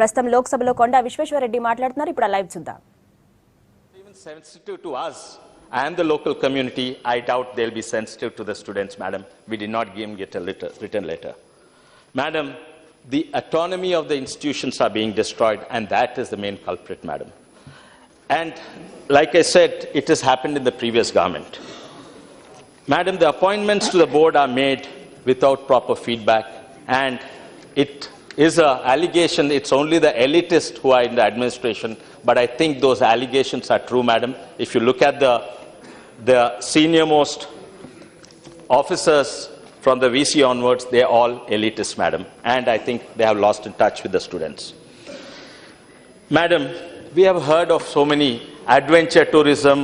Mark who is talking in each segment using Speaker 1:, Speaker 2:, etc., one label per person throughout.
Speaker 1: ప్రస్తుతం లోక్ సభలో కొండా విశ్వేశ్వర్ రెడ్డి మాట్లాడుతున్నారు. ఇప్పుడు లైవ్ చూద్దాం.
Speaker 2: Even sensitive to us and the local community, I doubt they'll be sensitive to the students, madam. We did not give get a written letter. Madam, the autonomy of the institutions are being destroyed, and that is the main culprit, madam. And like I said, it has happened in the previous government. Madam, the appointments to the board are made without proper feedback, and it is an allegation. It's only the elitists who are in the administration, but I think those allegations are true, madam. If you look at the senior most officers from the VC onwards, they are all elitists, madam, and I think they have lost in touch with the students. Madam, we have heard of so many adventure tourism,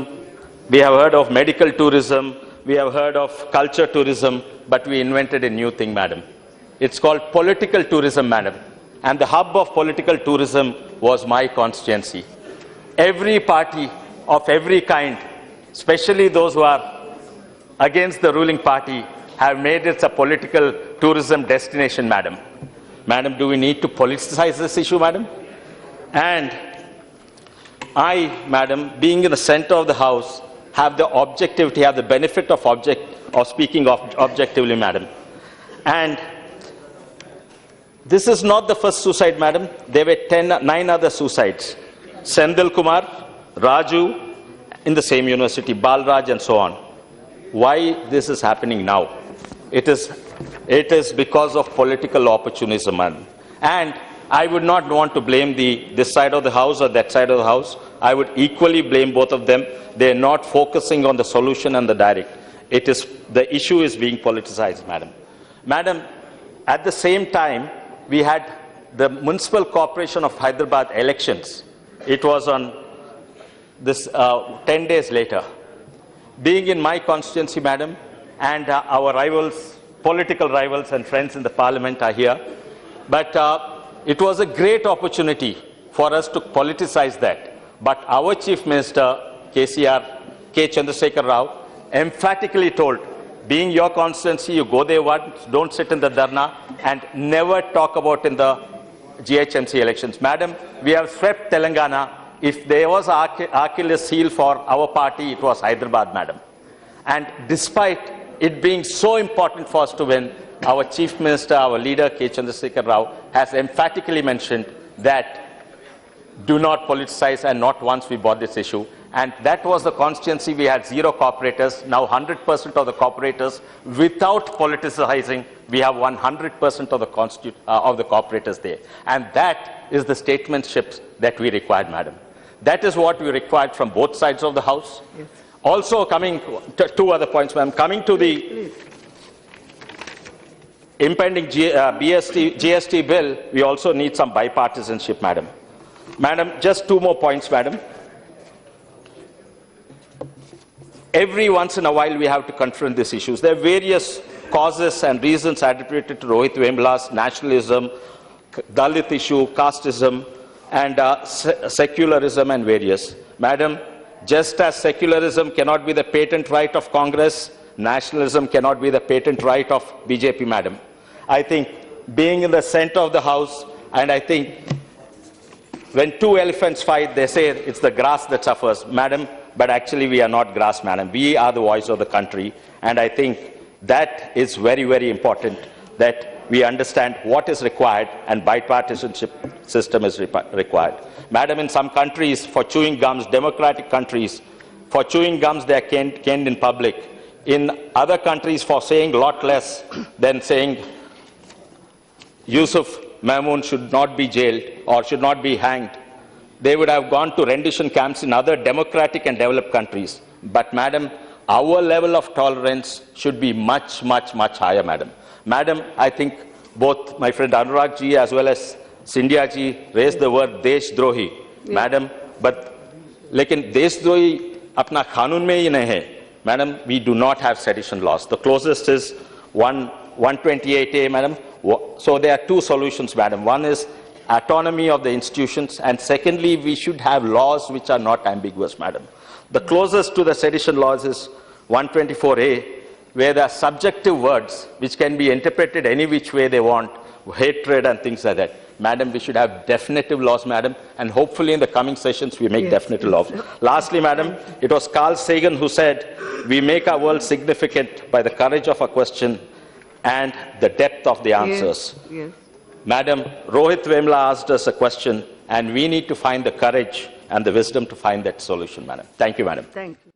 Speaker 2: we have heard of medical tourism, we have heard of culture tourism, but we invented a new thing, madam. It's called political tourism, madam. And the hub of political tourism was my constituency. Every party of every kind, especially those who are against the ruling party, have made it a political tourism destination, madam. Madam, do we need to politicize this issue, madam? And I, madam, being in the center of the house, have the objectivity, have the benefit of speaking objectively, madam. And this is not the first suicide, madam. There were 9 other suicides. Sendil Kumar, Raju, in the same university, Balraj, and so on. Why this is happening now? It is because of political opportunism, madam. And I would not want to blame this side of the house or that side of the house. I would equally blame both of them. They are not focusing on the solution and the direct. The issue is being politicized, madam. Madam, at the same time, we had the Municipal Corporation of Hyderabad elections. It was on this 10 days later. Being in my constituency, madam, and our rivals, political rivals and friends in the parliament are here. But it was a great opportunity for us to politicize that. But our Chief Minister, KCR, K. Chandrasekhar Rao, emphatically told, being your constituency, you go there once, don't sit in the dharna, and never talk about in the GHMC elections. Madam, we have swept Telangana. If there was an Achilles heel for our party, it was Hyderabad, madam. And despite it being so important for us to win, our Chief Minister, our leader, K. Chandrasekhar Rao, has emphatically mentioned that do not politicize, and not once we bought this issue. And that was the constituency. We had 0 corporators. Now 100% of the corporators, without politicizing, we have 100% of the corporators there. And that is the statesmanship that we required, madam. That is what we required from both sides of the house. Yes. Also, coming to 2 other points, madam. Coming to the impending GST bill, we also need some bipartisanship, madam. Madam, just 2 more points, madam. Every once in a while, we have to confront these issues. There are various causes and reasons attributed to Rohit Vemla's nationalism, Dalit issue, casteism, and secularism, and various. Madam, just as secularism cannot be the patent right of Congress, nationalism cannot be the patent right of BJP, madam. I think being in the center of the house, and I think when 2 elephants fight, they say it's the grass that suffers, madam, but actually we are not grass, madam. We are the voice of the country, and I think that is very, very important, that we understand what is required, and bipartisanship system is required. Madam, in some countries, for chewing gums, democratic countries, for chewing gums, they are caned in public. In other countries, for saying a lot less than saying Yusuf Mamoon should not be jailed or should not be hanged, they would have gone to rendition camps in other democratic and developed countries. But, madam, our level of tolerance should be much, much, much higher, madam. Madam, I think both my friend Anurag ji as well as Sindhya ji raised the word Deshdrohi, yeah. Madam, but lekin Deshdrohi apna kanun mein hi nahi hai. Madam, we do not have sedition laws. The closest is 128A, madam. So there are 2 solutions, madam. One is autonomy of the institutions, and secondly, we should have laws which are not ambiguous, madam. The closest to the sedition laws is 124A, where there are subjective words which can be interpreted any which way they want, hatred and things like that. Madam, we should have definitive laws, Madam, and hopefully in the coming sessions we make
Speaker 3: Yes,
Speaker 2: definitive laws. Lastly, Madam, it was Carl Sagan who said, "We make our world significant by the courage of a question and the depth of the answers."
Speaker 3: Yes.
Speaker 2: Madam, Rohit Vemla asked us a question, and we need to find the courage and the wisdom to find that solution, Madam. Thank you, Madam.
Speaker 3: Thank you.